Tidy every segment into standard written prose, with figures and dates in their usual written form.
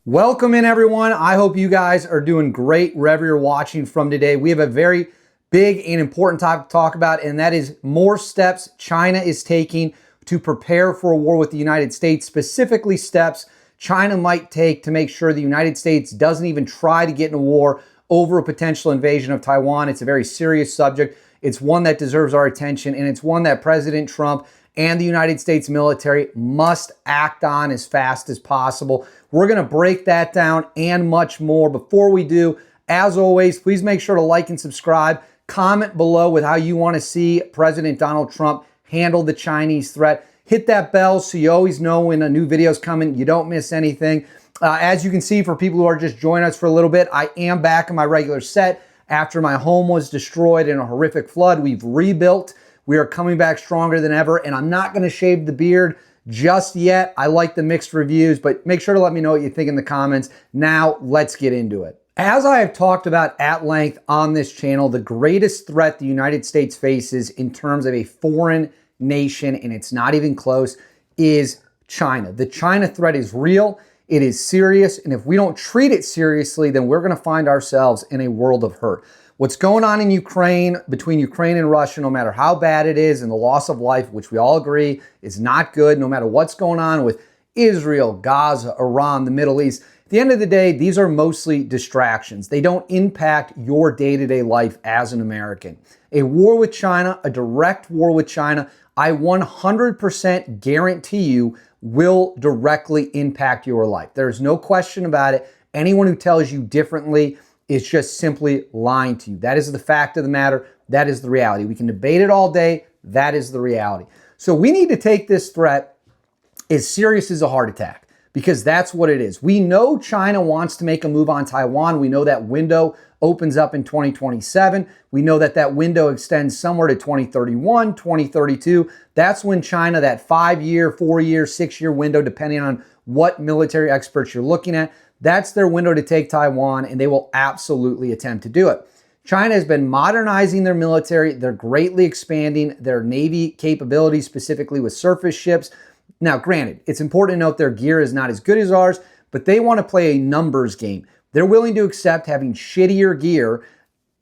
Welcome in, everyone. I hope you guys are doing great wherever you're watching from today. We have a very big and important topic to talk about, and that is more steps China is taking to prepare for a war with the United States, specifically steps China might take to make sure the United States doesn't even try to get in a war over a potential invasion of Taiwan. It's a very serious subject. It's one that deserves our attention, and it's one that President Trump and the United States military must act on as fast as possible. We're going to break that down and much more. Before we do, as always, please make sure to like and subscribe. Comment below with how you want to see President Donald Trump handle the Chinese threat. Hit that bell so you always know when a new video is coming. You don't miss anything. As you can see, for people who are just joining us for a little bit, I am back in my regular set after my home was destroyed in a horrific flood. We've rebuilt. We are coming back stronger than ever, and I'm not going to shave the beard just yet. I like the mixed reviews, but make sure to let me know what you think in the comments. Now, let's get into it. As I have talked about at length on this channel, the greatest threat the United States faces in terms of a foreign nation, and it's not even close, is China. The China threat is real, it is serious, and if we don't treat it seriously, then we're going to find ourselves in a world of hurt. What's going on in Ukraine, between Ukraine and Russia, no matter how bad it is, and the loss of life, which we all agree is not good, no matter what's going on with Israel, Gaza, Iran, the Middle East, at the end of the day, these are mostly distractions. They don't impact your day-to-day life as an American. A war with China, a direct war with China, I 100% guarantee you will directly impact your life. There's no question about it. Anyone who tells you differently is just simply lying to you. That is the fact of the matter. That is the reality. We can debate it all day. That is the reality. So we need to take this threat as serious as a heart attack, because that's what it is. We know China wants to make a move on Taiwan. We know that window opens up in 2027. We know that that window extends somewhere to 2031, 2032. That's when China, that 5-year, 4-year, 6-year window, depending on what military experts you're looking at, that's their window to take Taiwan, and they will absolutely attempt to do it. China has been modernizing their military. They're greatly expanding their Navy capabilities, specifically with surface ships. Now, granted, it's important to note their gear is not as good as ours, but they want to play a numbers game. They're willing to accept having shittier gear,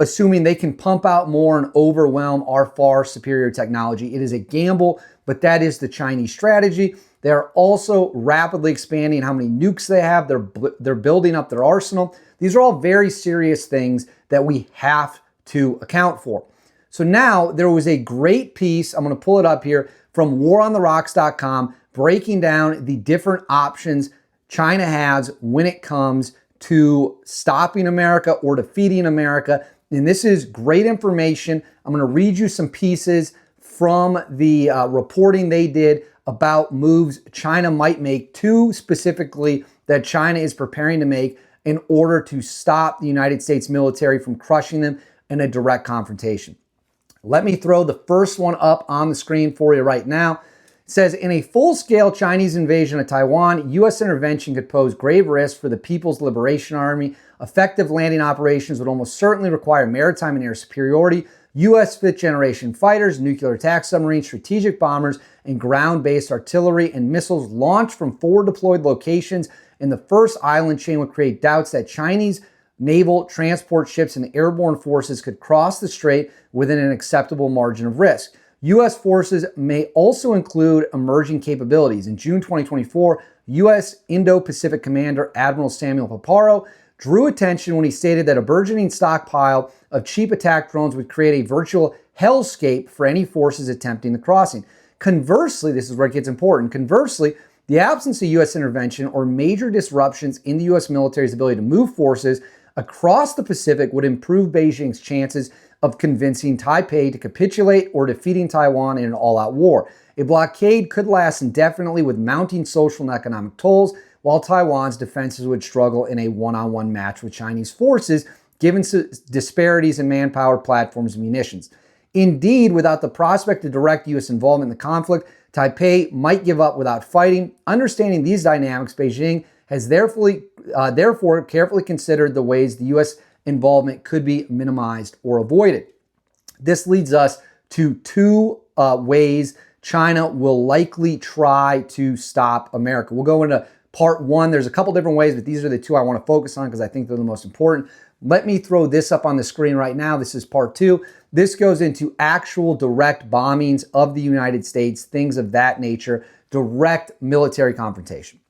assuming they can pump out more and overwhelm our far superior technology. It is a gamble, but that is the Chinese strategy. They're also rapidly expanding how many nukes they have. They're building up their arsenal. These are all very serious things that we have to account for. So now there was a great piece, I'm going to pull it up here, from warontherocks.com, breaking down the different options China has when it comes to stopping America or defeating America. And this is great information. I'm going to read you some pieces from the reporting they did about moves China might make, two specifically that China is preparing to make in order to stop the United States military from crushing them in a direct confrontation. Let me throw the first one up on the screen for you right now. It says, in a full-scale Chinese invasion of Taiwan, U.S. intervention could pose grave risks for the People's Liberation Army. Effective landing operations would almost certainly require maritime and air superiority, U.S. fifth-generation fighters, nuclear attack submarines, strategic bombers, and ground-based artillery and missiles launched from forward-deployed locations in the first island chain would create doubts that Chinese naval transport ships and airborne forces could cross the strait within an acceptable margin of risk. U.S. forces may also include emerging capabilities. In June 2024, U.S. Indo-Pacific Commander Admiral Samuel Paparo drew attention when he stated that a burgeoning stockpile of cheap attack drones would create a virtual hellscape for any forces attempting the crossing. Conversely, this is where it gets important, conversely, the absence of U.S. intervention or major disruptions in the U.S. military's ability to move forces across the Pacific would improve Beijing's chances of convincing Taipei to capitulate or defeating Taiwan in an all-out war. A blockade could last indefinitely with mounting social and economic tolls, while Taiwan's defenses would struggle in a one-on-one match with Chinese forces, given disparities in manpower, platforms, and munitions. Indeed, without the prospect of direct U.S. involvement in the conflict, Taipei might give up without fighting. Understanding these dynamics, Beijing has therefore carefully considered the ways the U.S. involvement could be minimized or avoided. This leads us to two ways China will likely try to stop America. We'll go into part one. There's a couple different ways, but these are the two I want to focus on because I think they're the most important. Let me throw this up on the screen right now. This is part two. This goes into actual direct bombings of the United States, things of that nature, direct military confrontation.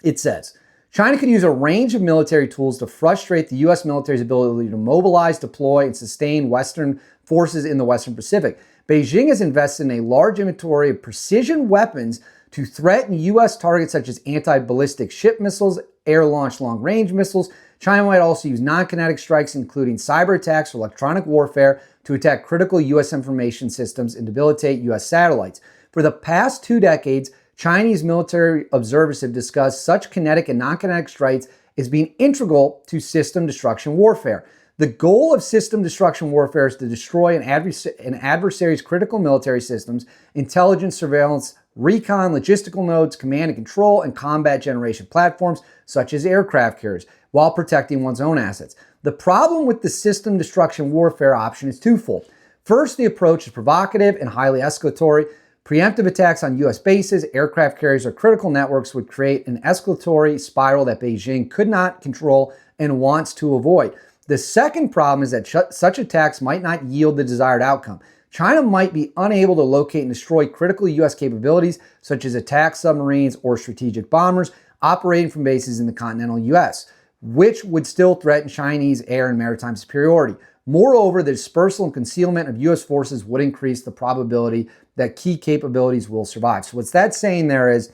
It says, China could use a range of military tools to frustrate the U.S. military's ability to mobilize, deploy, and sustain Western forces in the Western Pacific. Beijing has invested in a large inventory of precision weapons to threaten U.S. targets such as anti-ballistic ship missiles, air-launched long-range missiles. China might also use non-kinetic strikes, including cyber attacks or electronic warfare, to attack critical U.S. information systems and debilitate U.S. satellites. For the past 2 decades, Chinese military observers have discussed such kinetic and non-kinetic strikes as being integral to system destruction warfare. The goal of system destruction warfare is to destroy an adversary's critical military systems, intelligence, surveillance, recon, logistical nodes, command and control, and combat generation platforms, such as aircraft carriers, while protecting one's own assets. The problem with the system destruction warfare option is twofold. First, the approach is provocative and highly escalatory. Preemptive attacks on U.S. bases, aircraft carriers, or critical networks would create an escalatory spiral that Beijing could not control and wants to avoid. The second problem is that such attacks might not yield the desired outcome. China might be unable to locate and destroy critical U.S. capabilities, such as attack submarines or strategic bombers operating from bases in the continental U.S., which would still threaten Chinese air and maritime superiority. Moreover, the dispersal and concealment of U.S. forces would increase the probability that key capabilities will survive. So what's that saying there is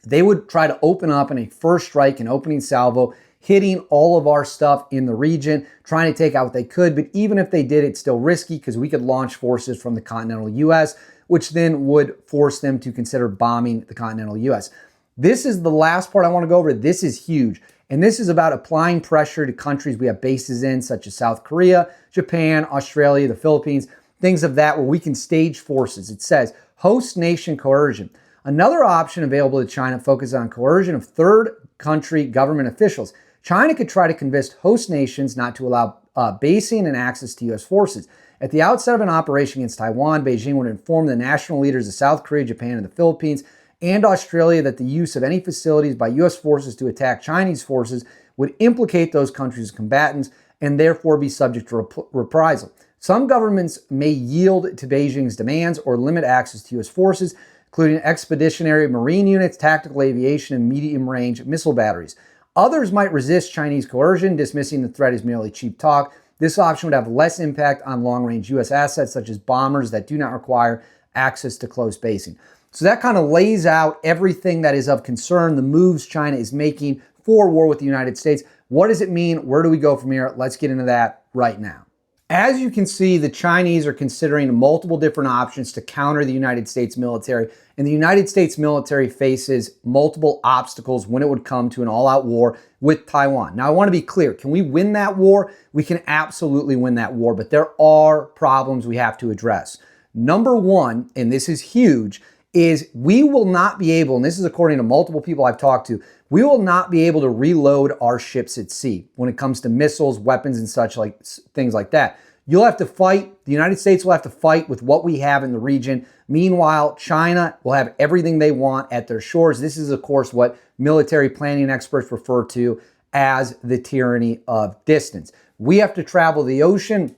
they would try to open up in a first strike, an opening salvo, hitting all of our stuff in the region, trying to take out what they could. But even if they did, it's still risky because we could launch forces from the continental U.S., which then would force them to consider bombing the continental U.S. This is the last part I want to go over. This is huge. And this is about applying pressure to countries we have bases in, such as South Korea, Japan, Australia, the Philippines, things of that where we can stage forces. It says host nation coercion. Another option available to China focuses on coercion of third country government officials. China could try to convince host nations not to allow basing and access to U.S. forces. At the outset of an operation against Taiwan, Beijing would inform the national leaders of South Korea, Japan, and the Philippines and Australia that the use of any facilities by U.S. forces to attack Chinese forces would implicate those countries as combatants and therefore be subject to reprisal. Some governments may yield to Beijing's demands or limit access to U.S. forces, including expeditionary marine units, tactical aviation, and medium-range missile batteries. Others might resist Chinese coercion, dismissing the threat as merely cheap talk. This option would have less impact on long-range U.S. assets, such as bombers that do not require access to close basing. So that kind of lays out everything that is of concern, the moves China is making for war with the United States. What does it mean? Where do we go from here? Let's get into that right now. As you can see, the Chinese are considering multiple different options to counter the United States military, and the United States military faces multiple obstacles when it would come to an all-out war with Taiwan. Now, I want to be clear. Can we win that war? We can absolutely win that war, but there are problems we have to address. Number one, and this is huge, is we will not be able, and this is according to multiple people I've talked to, we will not be able to reload our ships at sea when it comes to missiles, weapons, and such like things like that. You'll have to fight, the United States will have to fight with what we have in the region. Meanwhile, China will have everything they want at their shores. This is, of course, what military planning experts refer to as the tyranny of distance. We have to travel the ocean.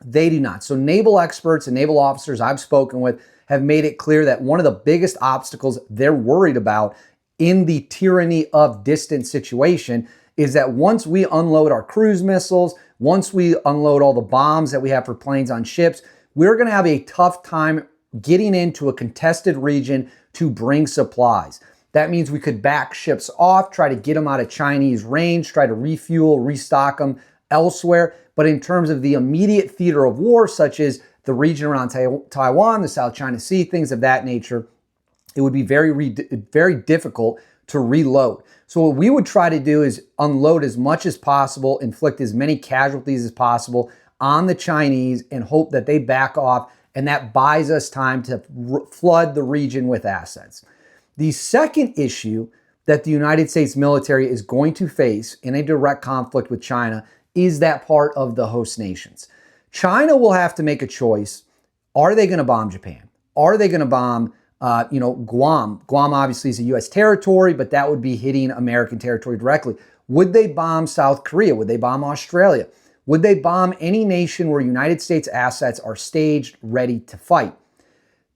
They do not. So naval experts and naval officers I've spoken with have made it clear that one of the biggest obstacles they're worried about in the tyranny of distance situation is that once we unload our cruise missiles, once we unload all the bombs that we have for planes on ships, we're going to have a tough time getting into a contested region to bring supplies. That means we could back ships off, try to get them out of Chinese range, try to refuel, restock them elsewhere. But in terms of the immediate theater of war, such as the region around Taiwan, the South China Sea, things of that nature, it would be very difficult to reload. So what we would try to do is unload as much as possible, inflict as many casualties as possible on the Chinese and hope that they back off, and that buys us time to flood the region with assets. The second issue that the United States military is going to face in a direct conflict with China is that part of the host nations. China will have to make a choice. Are they going to bomb Japan? Are they going to bomb Guam. Guam obviously is a U.S. territory, but that would be hitting American territory directly. Would they bomb South Korea? Would they bomb Australia? Would they bomb any nation where United States assets are staged, ready to fight?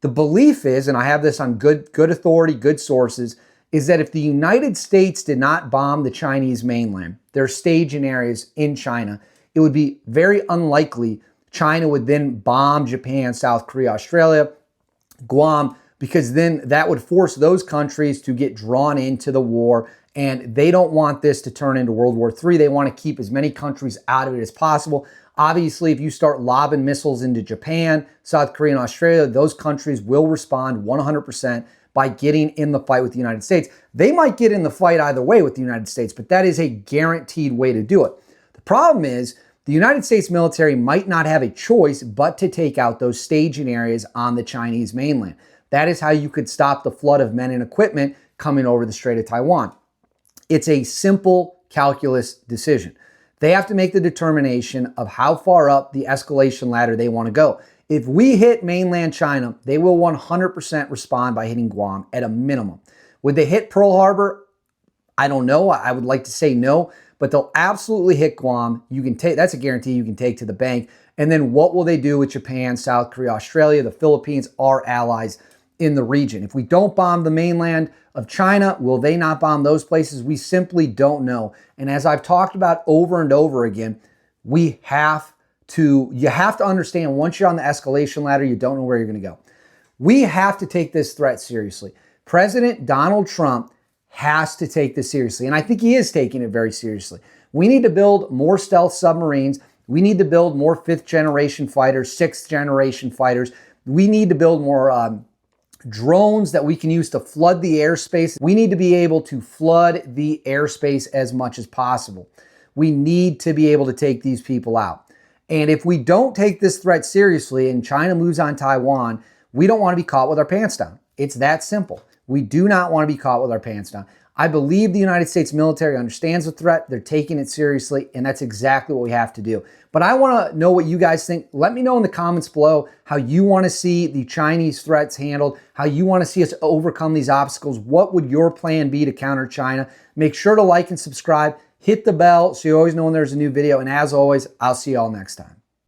The belief is, and I have this on good authority, good sources, is that if the United States did not bomb the Chinese mainland, their staging areas in China, it would be very unlikely China would then bomb Japan, South Korea, Australia, Guam, because then that would force those countries to get drawn into the war, and they don't want this to turn into World War III. They want to keep as many countries out of it as possible. Obviously, if you start lobbing missiles into Japan, South Korea, and Australia, those countries will respond 100% by getting in the fight with the United States. They might get in the fight either way with the United States, but that is a guaranteed way to do it. The problem is the United States military might not have a choice but to take out those staging areas on the Chinese mainland. That is how you could stop the flood of men and equipment coming over the Strait of Taiwan. It's a simple calculus decision. They have to make the determination of how far up the escalation ladder they want to go. If we hit mainland China, they will 100% respond by hitting Guam at a minimum. Would they hit Pearl Harbor? I don't know. I would like to say no, but they'll absolutely hit Guam. You can take, that's a guarantee you can take to the bank. And then what will they do with Japan, South Korea, Australia? The Philippines are allies in the region. If we don't bomb the mainland of China, will they not bomb those places? We simply don't know. And as I've talked about over and over again, you have to understand once you're on the escalation ladder, you don't know where you're going to go. We have to take this threat seriously. President Donald Trump has to take this seriously, and I think he is taking it very seriously. We need to build more stealth submarines. We need to build more 5th generation fighters, 6th generation fighters. We need to build more drones that we can use to flood the airspace. We need to be able to flood the airspace as much as possible. We need to be able to take these people out. And if we don't take this threat seriously and China moves on Taiwan, we don't want to be caught with our pants down. It's that simple. We do not want to be caught with our pants down. I believe the United States military understands the threat. They're taking it seriously, and that's exactly what we have to do. But I want to know what you guys think. Let me know in the comments below how you want to see the Chinese threats handled, how you want to see us overcome these obstacles. What would your plan be to counter China? Make sure to like and subscribe. Hit the bell so you always know when there's a new video. And as always, I'll see you all next time.